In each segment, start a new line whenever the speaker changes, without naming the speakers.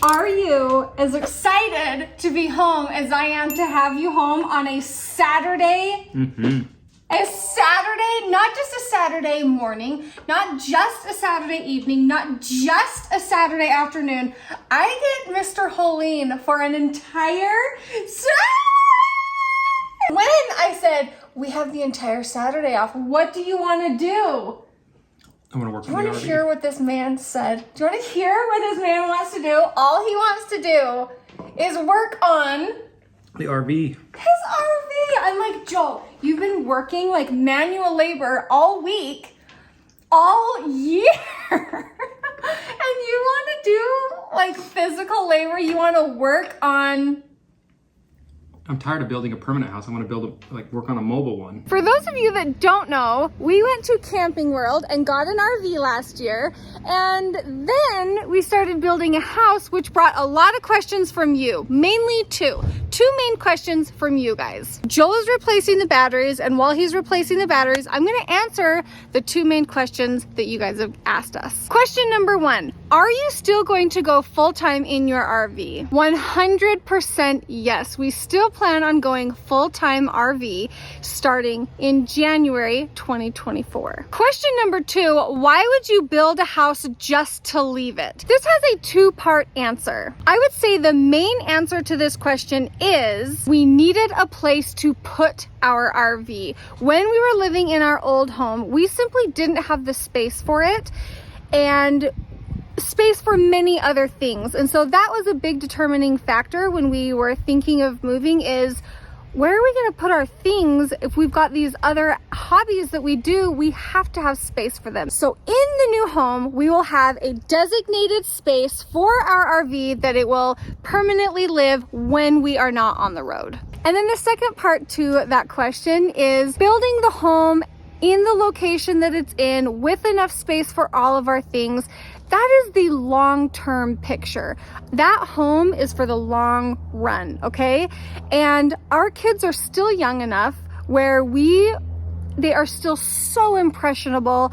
Are you as excited to be home as I am to have you home on a Saturday? A Saturday, not just a Saturday morning, not just a Saturday evening, not just a Saturday afternoon. I get Mr. Hoellein for an entire Saturday. When I said, we have the entire Saturday off, what do you want to do?
I want to work on the RV.
Do you want to hear what this man said? Do you want to hear what this man wants to do? All he wants to do is work on
the RV.
His RV. I'm like, Joel, you've been working like manual labor all week, all year. And you want to do like physical labor. You want to work on...
I'm tired of building a permanent house. I want to work on a mobile one.
For those of you that don't know, we went to Camping World and got an RV last year. And then we started building a house, which brought a lot of questions from you. Mainly two main questions from you guys. Joel is replacing the batteries, and while he's replacing the batteries, I'm going to answer the two main questions that you guys have asked us. Question number one, are you still going to go full-time in your RV? 100% yes. We still plan on going full-time RV starting in January 2024. Question number two, why would you build a house just to leave it? This has a two-part answer. I would say the main answer to this question is we needed a place to put our RV. When we were living in our old home, we simply didn't have the space for it and space for many other things. And so that was a big determining factor when we were thinking of moving is, where are we going to put our things if we've got these other hobbies that we do? We have to have space for them. So in the new home, we will have a designated space for our RV that it will permanently live when we are not on the road. And then the second part to that question is building the home in the location that it's in with enough space for all of our things. That is the long-term picture. That home is for the long run, okay? And our kids are still young enough where they are still so impressionable.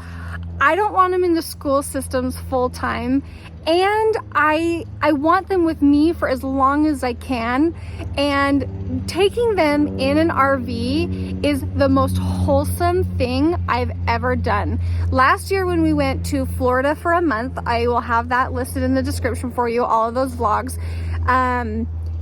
I don't want them in the school systems full-time. And I want them with me for as long as I can. And taking them in an RV is the most wholesome thing I've ever done. Last year when we went to Florida for a month, I will have that listed in the description for you, all of those vlogs.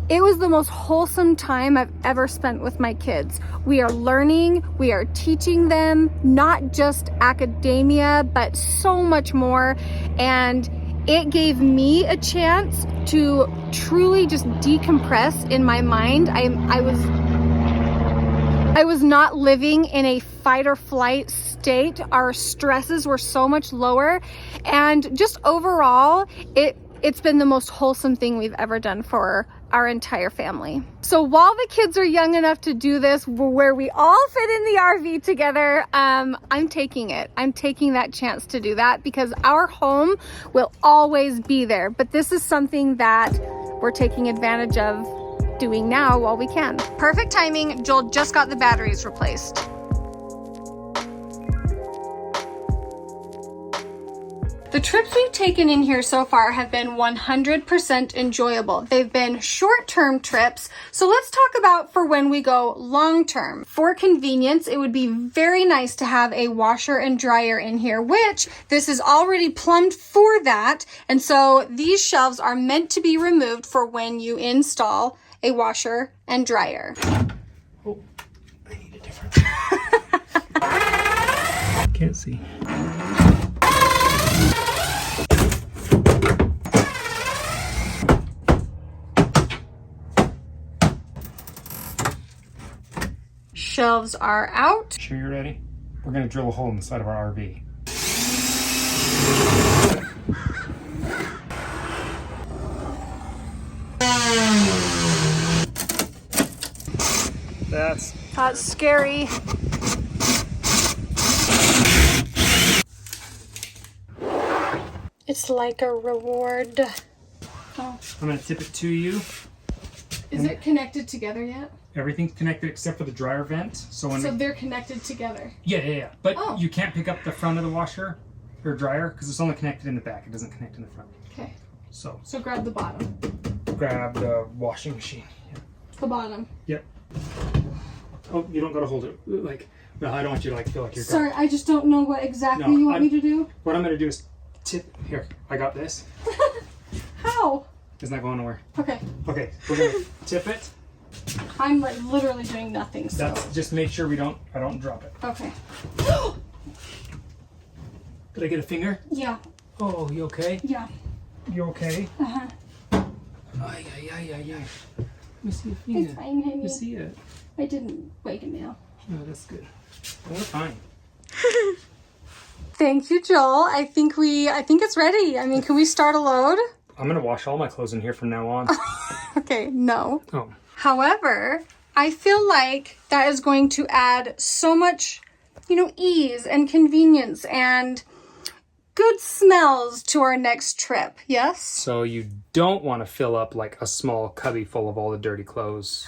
It was the most wholesome time I've ever spent with my kids. We are learning, we are teaching them, not just academia, but so much more. And it gave me a chance to truly just decompress in my mind. I was not living in a fight or flight state. Our stresses were so much lower. And just overall, it's been the most wholesome thing we've ever done for our entire family. So while the kids are young enough to do this, where we all fit in the RV together, I'm taking it. I'm taking that chance to do that because our home will always be there. But this is something that we're taking advantage of doing now while we can. Perfect timing. Joel just got the batteries replaced. The trips we've taken in here so far have been 100% enjoyable. They've been short-term trips, so let's talk about for when we go long-term. For convenience, it would be very nice to have a washer and dryer in here, which this is already plumbed for that, and so these shelves are meant to be removed for when you install a washer and dryer.
Oh, I need a different. Can't see.
Shelves are out.
Sure you're ready? We're gonna drill a hole in the side of our RV.
That's scary. It's like a reward. Oh.
I'm gonna tip it to you.
Is it connected together yet?
Everything's connected except for the dryer vent. So
they're connected together.
Yeah. But you can't pick up the front of the washer or dryer because it's only connected in the back. It doesn't connect in the front.
Okay.
So
grab the bottom.
grab the washing machine. Yeah.
The bottom.
Yep. Oh, you don't gotta hold it. Like, no, I don't want you to like feel like you're.
Sorry, I just don't know what exactly you want me to do.
What I'm gonna do is tip. Here, I got this.
How?
It's not going nowhere.
Okay.
Okay, we're gonna tip it.
I'm like literally doing nothing. So
That's just make sure I don't drop it.
okay.
Did I get a finger?
Yeah.
Oh, you okay?
Yeah.
You okay?
Uh-huh.
Ay, ay, ay, ay, ay. Let me see your finger.
It's fine, honey.
Let me see it.
I didn't wake a nail.
Oh, that's good. Oh, we're fine.
Thank you, Joel. I think it's ready. I mean, can we start a load?
I'm gonna wash all my clothes in here from now on.
Okay, no.
Oh.
However, I feel like that is going to add so much, ease and convenience and good smells to our next trip. Yes?
So you don't want to fill up like a small cubby full of all the dirty clothes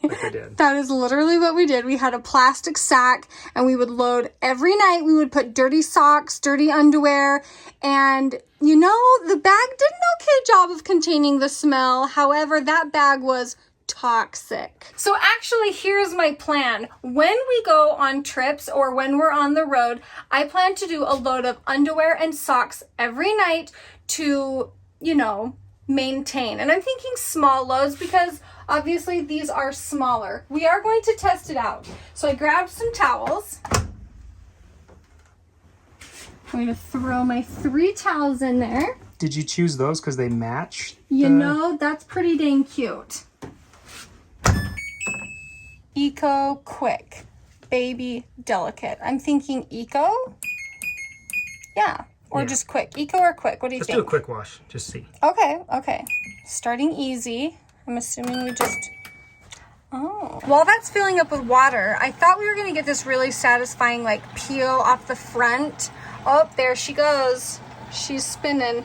like I did.
That is literally what we did. We had a plastic sack and we would load every night. We would put dirty socks, dirty underwear, and the bag did an okay job of containing the smell. However, that bag was toxic. So actually, here's my plan. When we go on trips or when we're on the road, I plan to do a load of underwear and socks every night to, maintain. And I'm thinking small loads because obviously these are smaller. We are going to test it out. So I grabbed some towels. I'm going to throw my 3 towels in there.
Did you choose those because they match?
That's pretty dang cute. Eco Quick Baby Delicate. I'm thinking eco. Yeah. Or just quick. Eco or quick? What do you think?
Let's do a quick wash. Just see.
Okay. Starting easy. I'm assuming we just... Oh. While that's filling up with water, I thought we were going to get this really satisfying peel off the front. Oh, there she goes. She's spinning.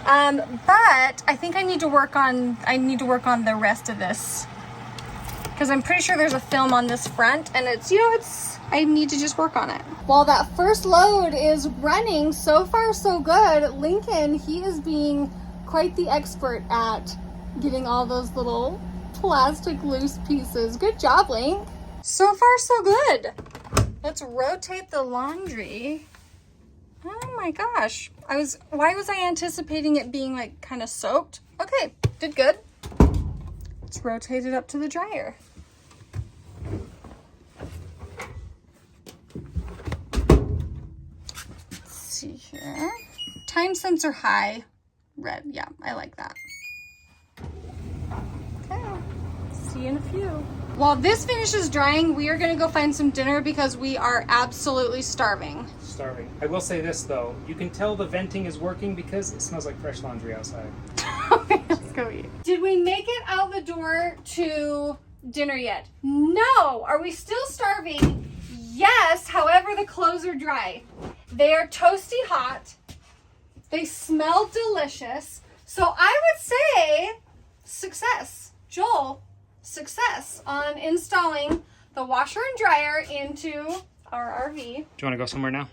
But I think I need to work on the rest of this. Because I'm pretty sure there's a film on this front and I need to just work on it. While that first load is running, so far so good. Lincoln, he is being quite the expert at getting all those little plastic loose pieces. Good job, Link. So far so good. Let's rotate the laundry. Oh my gosh. Why was I anticipating it being kind of soaked? Okay, did good. Let's rotate it up to the dryer. Let's see here. Time sensor high. Red. Yeah, I like that. Okay. See you in a few. While this finishes drying, we are going to go find some dinner because we are absolutely starving.
I will say this though, you can tell the venting is working because it smells like fresh laundry outside.
Okay, let's go eat. Did we make it out the door to dinner yet? No. Are we still starving? Yes. However, the clothes are dry. They are toasty hot. They smell delicious. So I would say success. Joel, success on installing the washer and dryer into our RV. Do
you want to go somewhere now?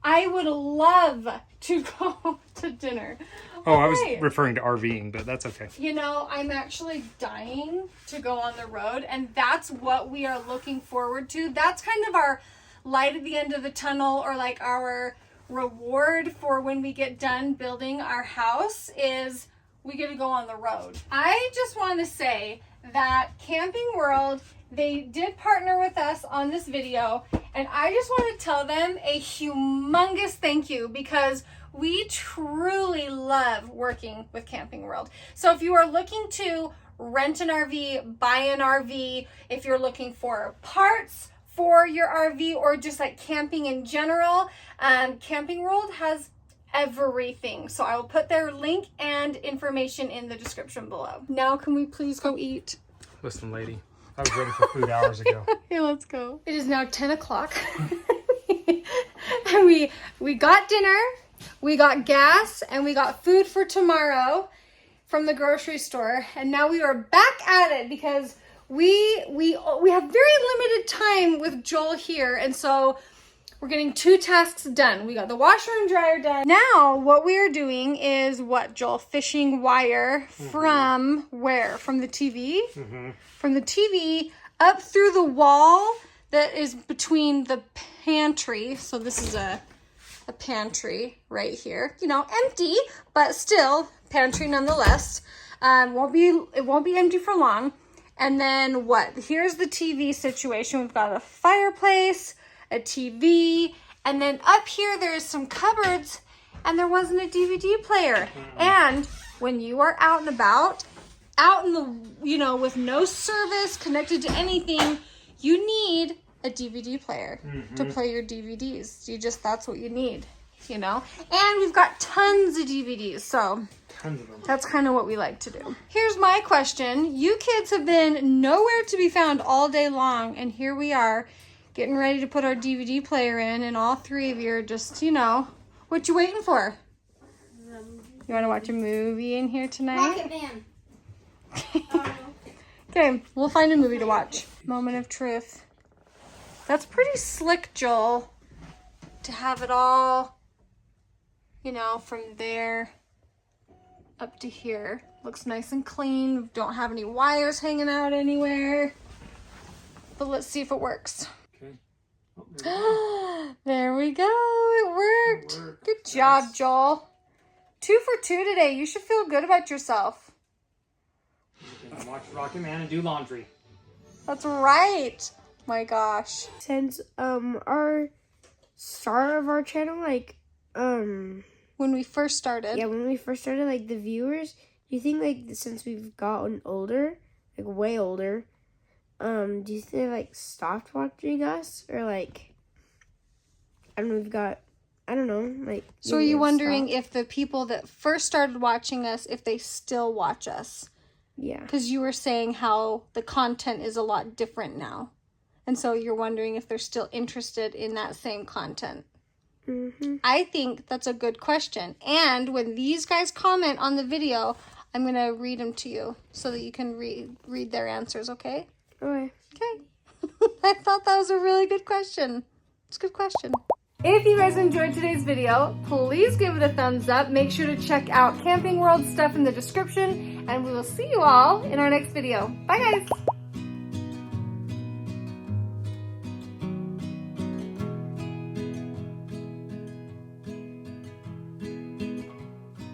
I would love to go to dinner.
Oh, I was referring to RVing, but that's okay.
I'm actually dying to go on the road, and that's what we are looking forward to. That's kind of our light at the end of the tunnel, or our reward for when we get done building our house is we get to go on the road. I just want to say that Camping World, they did partner with us on this video, and I just want to tell them a humongous thank you because we truly love working with Camping World. So if you are looking to rent an RV, buy an RV, if you're looking for parts for your RV or just camping in general, Camping World has everything. So I will put their link and information in the description below. Now can we please go eat?
Listen, lady. I was ready for food hours ago.
Okay, let's go. It is now 10 o'clock. And we got dinner, we got gas, and we got food for tomorrow from the grocery store. And now we are back at it because we have very limited time with Joel here. And so We're getting 2 tasks done. We got the washer and dryer done. Now, what we are doing is what, Joel? Fishing wire from where? From the TV? From the TV up through the wall that is between the pantry. So this is a pantry right here. You know, empty, but still pantry nonetheless. It won't be empty for long. And then what? Here's the TV situation. We've got a fireplace, a TV, and then up here there's some cupboards, and there wasn't a DVD player. And when you are out and about, out in the, you know, with no service connected to anything, you need a DVD player to play your DVDs. That's what you need, you know? And we've got tons of DVDs, so that's kind of what we like to do. Here's my question. You kids have been nowhere to be found all day long, and here we are getting ready to put our DVD player in, and all 3 of you are just, you know, what you waiting for? You want to watch a movie in here tonight?
Rocket Man.
Okay, we'll find a movie to watch. Moment of truth. That's pretty slick, Joel, to have it all, you know, from there up to here. Looks nice and clean. Don't have any wires hanging out anywhere. But let's see if it works.
Okay. Oh,
there we go. It worked. Good job, Joel. 2 for 2 today. You should feel good about yourself.
Watch Rocket Man and do laundry.
That's right. My gosh.
Since our start of our channel, like
when we first started.
Yeah, when we first started, like the viewers, do you think like since we've gotten older, like way older, do you think they like stopped watching us, or like I don't know, like.
So are you wondering if the people that first started watching us, if they still watch us?
Yeah.
Because you were saying how the content is a lot different now. And so you're wondering if they're still interested in that same content. I think that's a good question. And when these guys comment on the video, I'm going to read them to you so that you can read their answers, okay?
Okay.
Okay. I thought that was a really good question. It's a good question. If you guys enjoyed today's video, please give it a thumbs up. Make sure to check out Camping World stuff in the description, and we will see you all in our next video. Bye, guys.